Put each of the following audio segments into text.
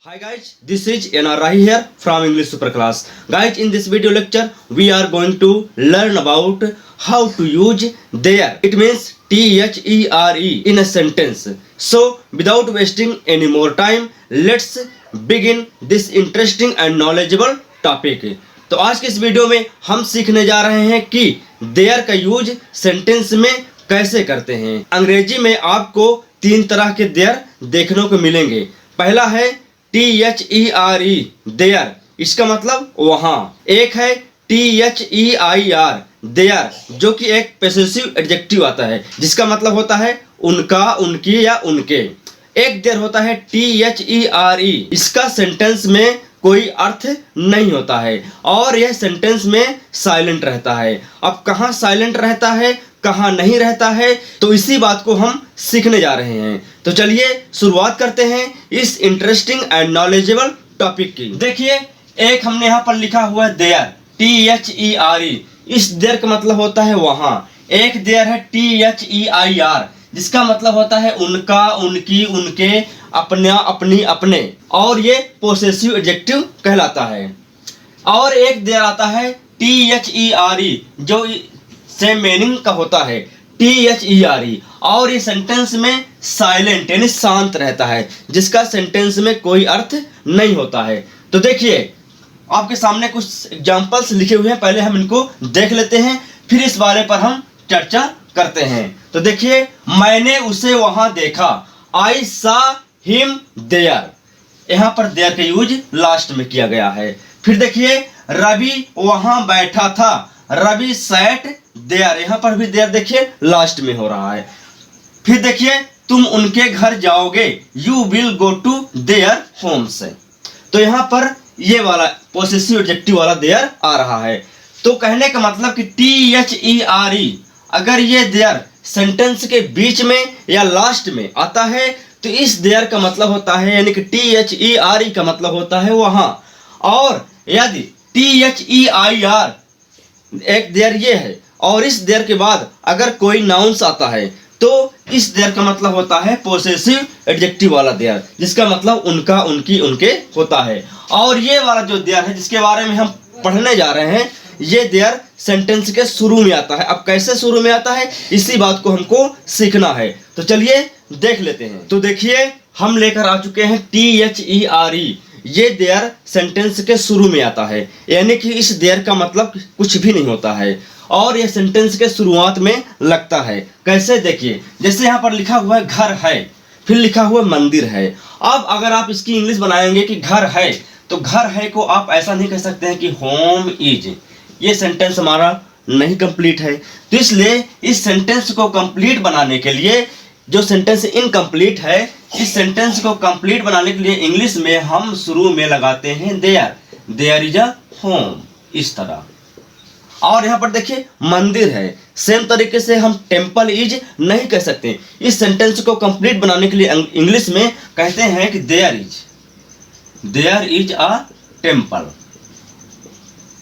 Hi guys, this is NRI here from English Super Class. Guys, in this video lecture, we are going to learn about how to use there. It means THERE in a sentence. So, without wasting any more time, let's begin this interesting and knowledgeable topic. तो आज के इस video में हम सीखने जा रहे हैं कि देयर का यूज सेंटेंस में कैसे करते हैं। अंग्रेजी में आपको तीन तरह के देयर देखने को मिलेंगे। पहला है THERE देयर, इसका मतलब वहाँ। एक है THEIR देयर, जो कि एक पॉसेसिव एडजेक्टिव आता है जिसका मतलब होता है उनका, उनकी या उनके। एक देयर होता है THERE, इसका सेंटेंस में कोई अर्थ नहीं होता है और यह सेंटेंस में साइलेंट रहता है। अब कहाँ साइलेंट रहता है, कहाँ नहीं रहता है, तो इसी बात को हम सीखने जा रहे हैं। तो चलिए शुरुआत करते हैं इस इंटरेस्टिंग एंड नॉलेजेबल टॉपिक की। देखिए, एक हमने यहाँ पर लिखा हुआ है देयर, THERE। इस देयर का मतलब होता है वहाँ। एक देयर है THEIR, जिसका मतलब होता है उनका, उनकी, उनके, अपना, अपनी, अपने, और ये पोसेसिव एडजेक्टिव कहलाता है। और एक देयर आता है THERE, जो सेम मीनिंग का होता है THERE, और ये सेंटेंस में साइलेंट यानी शांत रहता है, जिसका सेंटेंस में कोई अर्थ नहीं होता है। तो देखिए, आपके सामने कुछ एग्जांपल्स लिखे हुए हैं, पहले हम इनको देख लेते हैं, फिर इस बारे पर हम चर्चा करते हैं। तो देखिए, मैंने उसे वहां देखा, आई सा हिम देयर। यहाँ पर देयर का यूज लास्ट में किया गया है। फिर देखिए, रवि वहां बैठा था, रवि सैट देयर। यहाँ पर भी देयर देखिए लास्ट में हो रहा है। फिर देखिए, तुम उनके घर जाओगे, you will go to their homes. तो यहाँ पर ये वाला पॉसेसिव एडजेक्टिव वाला देयर आ रहा है। तो कहने का मतलब कि THERE, अगर ये देयर सेंटेंस के बीच में या लास्ट में आता है तो इस देयर का मतलब होता है, यानी कि THERE का मतलब होता है वहां। और यदि THEIR एक देयर ये है और इस देयर के बाद अगर कोई नाउन्स आता है तो इस देयर का मतलब होता है पोसेसिव एडजेक्टिव वाला देयर, जिसका मतलब उनका, उनकी, उनके होता है। और ये वाला जो देयर है जिसके बारे में हम पढ़ने जा रहे हैं, ये देयर सेंटेंस के शुरू में आता है। अब कैसे शुरू में आता है, इसी बात को हमको सीखना है। तो चलिए देख लेते हैं। तो देखिए, हम लेकर आ चुके हैं THERE। ये देयर सेंटेंस के शुरू में आता है, यानी कि इस देयर का मतलब कुछ भी नहीं होता है और ये सेंटेंस के शुरुआत में लगता है। कैसे, देखिए, जैसे यहाँ पर लिखा हुआ है घर है, फिर लिखा हुआ मंदिर है। अब अगर आप इसकी इंग्लिश बनाएंगे कि घर है, तो घर है को आप ऐसा नहीं कह सकते हैं कि होम इज। ये सेंटेंस हमारा नहीं कंप्लीट है। तो इसलिए इस सेंटेंस को कंप्लीट बनाने के लिए, जो सेंटेंस इनकम्प्लीट है, इस सेंटेंस को कंप्लीट बनाने के लिए इंग्लिश में हम शुरू में लगाते हैं there, there is a home, इस तरह। और यहाँ पर देखिए मंदिर है, सेम तरीके से हम टेम्पल इज नहीं कह सकते। इस सेंटेंस को कंप्लीट बनाने के लिए इंग्लिश में कहते हैं कि देयर इज अ टेम्पल,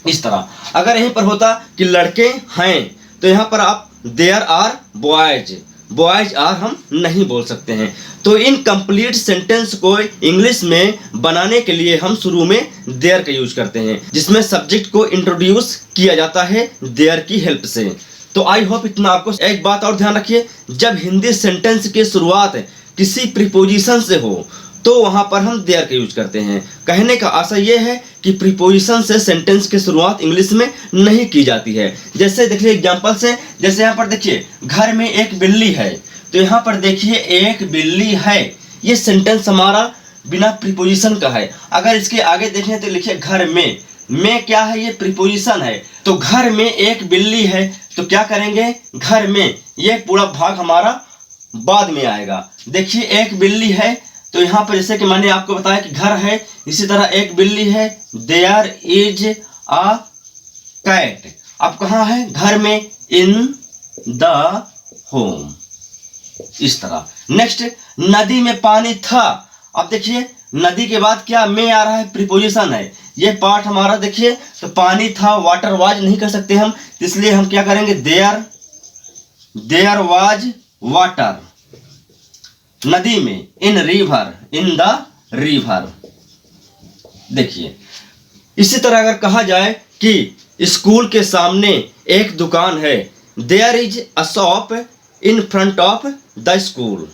इस तरह। अगर यहीं पर होता कि लड़के हैं, तो यहाँ पर आप there are boys, boys are हम नहीं बोल सकते हैं। तो इन कंप्लीट सेंटेंस को इंग्लिश में बनाने के लिए हम शुरू में देयर का यूज करते हैं, जिसमें सब्जेक्ट को इंट्रोड्यूस किया जाता है देयर की हेल्प से। तो आई होप इतना आपको। एक बात और ध्यान रखिए, जब हिंदी सेंटेंस की शुरुआत किसी प्रीपोजिशन से हो तो वहां पर हम देयर का यूज करते हैं। कहने का आशा यह है कि प्रीपोजिशन से सेंटेंस की शुरुआत इंग्लिश में नहीं की जाती है। जैसे देखिए एग्जांपल से, जैसे यहाँ पर देखिए, घर में एक बिल्ली है, तो यहाँ पर देखिए एक बिल्ली है। ये सेंटेंस हमारा बिना प्रीपोजिशन का है। अगर इसके आगे देखें तो लिखिए घर में क्या है, ये प्रीपोजिशन है। तो घर में एक बिल्ली है, तो क्या करेंगे, घर में, ये पूरा भाग हमारा बाद में आएगा। देखिए एक बिल्ली है, तो यहाँ पर जैसे कि मैंने आपको बताया कि घर है, इसी तरह एक बिल्ली है, देयर इज अ कैट। अब कहाँ है, घर में, इन द होम, इस तरह। नेक्स्ट, नदी में पानी था। अब देखिए नदी के बाद क्या में आ रहा है, प्रीपोजिशन है। ये पार्ट हमारा देखिए, तो पानी था, वाटर वाज नहीं कर सकते हम, इसलिए हम क्या करेंगे, देयर वाज वाटर। नदी में, इन रिवर, इन द रिवर। देखिए, इसी तरह अगर कहा जाए कि स्कूल के सामने एक दुकान है, there is a shop in front of the school,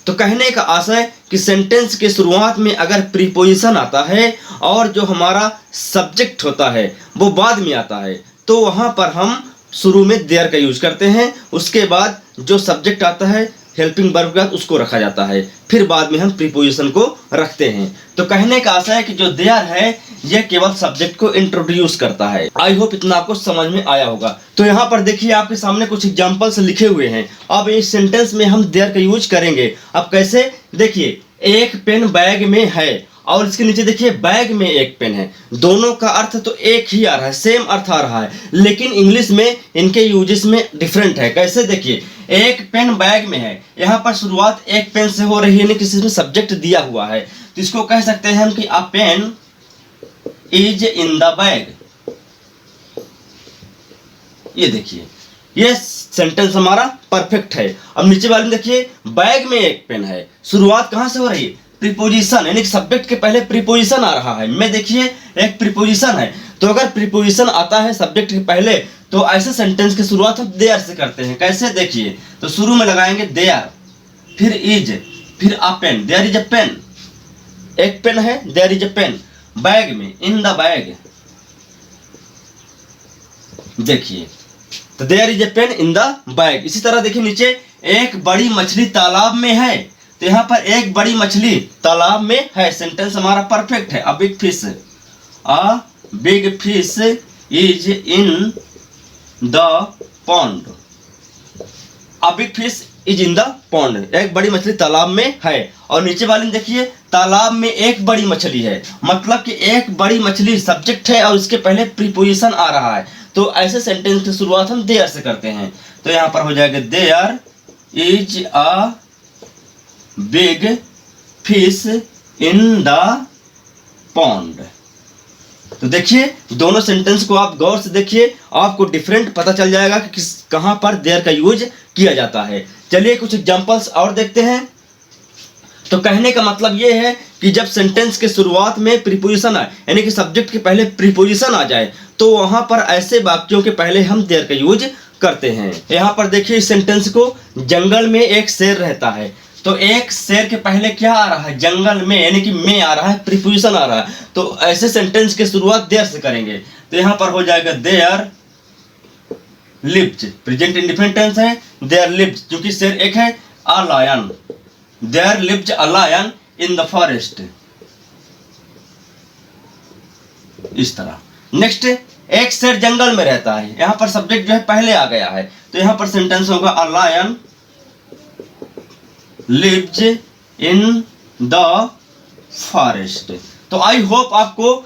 तो कहने का आशय कि सेंटेंस के शुरुआत में अगर प्रीपोजिशन आता है और जो हमारा सब्जेक्ट होता है वो बाद में आता है, तो वहाँ पर हम शुरू में देयर का यूज करते हैं, उसके बाद जो सब्जेक्ट आता है हेल्पिंग वर्ब के बाद उसको रखा जाता है, फिर बाद में हम प्रीपोजिशन को रखते हैं। तो कहने का आशय है कि जो देयर है यह केवल सब्जेक्ट को इंट्रोड्यूस करता है। आई होप इतना आपको समझ में आया होगा। तो यहाँ पर देखिए आपके सामने कुछ एग्जांपल्स लिखे हुए हैं। अब इस सेंटेंस में हम देयर का यूज करेंगे। अब कैसे, देखिए, एक पेन बैग में है और इसके नीचे देखिए बैग में एक पेन है, दोनों का अर्थ तो एक ही आ रहा है, सेम अर्थ आ रहा है, लेकिन इंग्लिश में इनके यूजेस में डिफरेंट है। कैसे, देखिए, एक पेन बैग में है, यहाँ पर शुरुआत एक पेन से हो रही है, यानी किसी में सब्जेक्ट दिया हुआ है, तो इसको कह सकते हैं हम कि a pen is in the bag. ये देखिए, ये सेंटेंस हमारा परफेक्ट है। अब नीचे वाले में देखिए बैग में एक पेन है, शुरुआत कहां से हो रही है, प्रीपोजिशन, यानी कि सब्जेक्ट के पहले प्रीपोजिशन आ रहा है। में देखिए एक प्रीपोजिशन है, तो अगर प्रीपोजिशन आता है सब्जेक्ट के पहले तो ऐसे सेंटेंस की शुरुआत हम देयर से करते हैं। कैसे, देखिए, तो शुरू में लगाएंगे देयर, फिर इज, फिर a pen, there is a pen, एक पेन है, there is a pen, bag में, इन द बैग, देखिए, तो there is a pen in the bag. इसी तरह देखिए नीचे एक बड़ी मछली तालाब में है, तो यहाँ पर एक बड़ी मछली तालाब में है, सेंटेंस हमारा परफेक्ट है। अ big fish is in the pond, a big fish is in the pond, एक बड़ी मछली तालाब में है। और नीचे वाले में देखिए तालाब में एक बड़ी मछली है, मतलब कि एक बड़ी मछली सब्जेक्ट है और इसके पहले प्रीपोजिशन आ रहा है, तो ऐसे सेंटेंस की शुरुआत हम देयर से करते हैं। तो यहाँ पर हो जाएगा there is a big fish in the pond. तो देखिए दोनों सेंटेंस को आप गौर से देखिए, आपको डिफरेंट पता चल जाएगा कि किस कहां पर देयर का यूज किया जाता है। चलिए कुछ एग्जांपल्स और देखते हैं। तो कहने का मतलब ये है कि जब सेंटेंस के शुरुआत में प्रीपोजिशन आए, यानी कि सब्जेक्ट के पहले प्रीपोजिशन आ जाए, तो वहां पर ऐसे वाक्यों के पहले हम देयर का यूज करते हैं। यहाँ पर देखिए इस सेंटेंस को, जंगल में एक शेर रहता है, तो एक शेर के पहले क्या आ रहा है, जंगल में, यानी कि में आ रहा है, प्रीपोजिशन आ रहा है, तो ऐसे सेंटेंस की शुरुआत देयर से करेंगे। तो यहाँ पर हो जाएगा there lived, present indefinite tense है, देयर लिव्ड, क्योंकि शेर एक है, a lion, there lived a lion in the forest, इस तरह। नेक्स्ट, एक शेर जंगल में रहता है, यहाँ पर सब्जेक्ट जो है पहले आ गया है, तो यहाँ पर सेंटेंस होगा a lion lives in the forest. तो आई होप आपको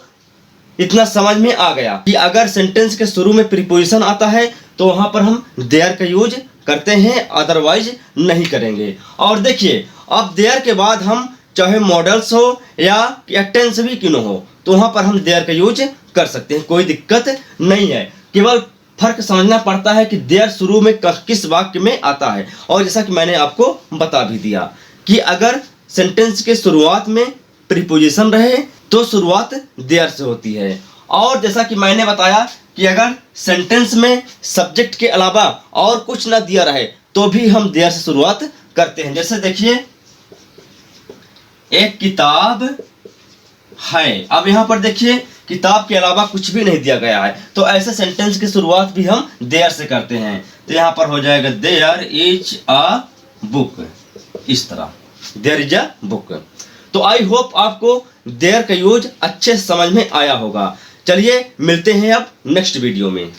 इतना समझ में आ गया कि अगर सेंटेंस के शुरू में प्रीपोजिशन आता है तो वहां पर हम देयर का यूज करते हैं, अदरवाइज नहीं करेंगे। और देखिए अब देयर के बाद हम चाहे मॉडल्स हो या टेंस भी क्यों हो, तो वहां पर हम देयर का यूज कर सकते हैं, कोई दिक्कत नहीं है। केवल फर्क समझना पड़ता है कि देयर शुरू में किस वाक्य में आता है। और जैसा कि मैंने आपको बता भी दिया कि अगर सेंटेंस के शुरुआत में प्रीपोजिशन रहे तो शुरुआत देयर से होती है, और जैसा कि मैंने बताया कि अगर सेंटेंस में सब्जेक्ट के अलावा और कुछ ना दिया रहे तो भी हम देयर से शुरुआत करते हैं। जैसे देखिए एक किताब है, अब यहाँ पर देखिए किताब के अलावा कुछ भी नहीं दिया गया है, तो ऐसे सेंटेंस की शुरुआत भी हम देयर से करते हैं। तो यहाँ पर हो जाएगा देयर इज अ बुक, इस तरह, देयर इज अ बुक। तो आई होप आपको देयर का यूज अच्छे समझ में आया होगा। चलिए मिलते हैं अब नेक्स्ट वीडियो में।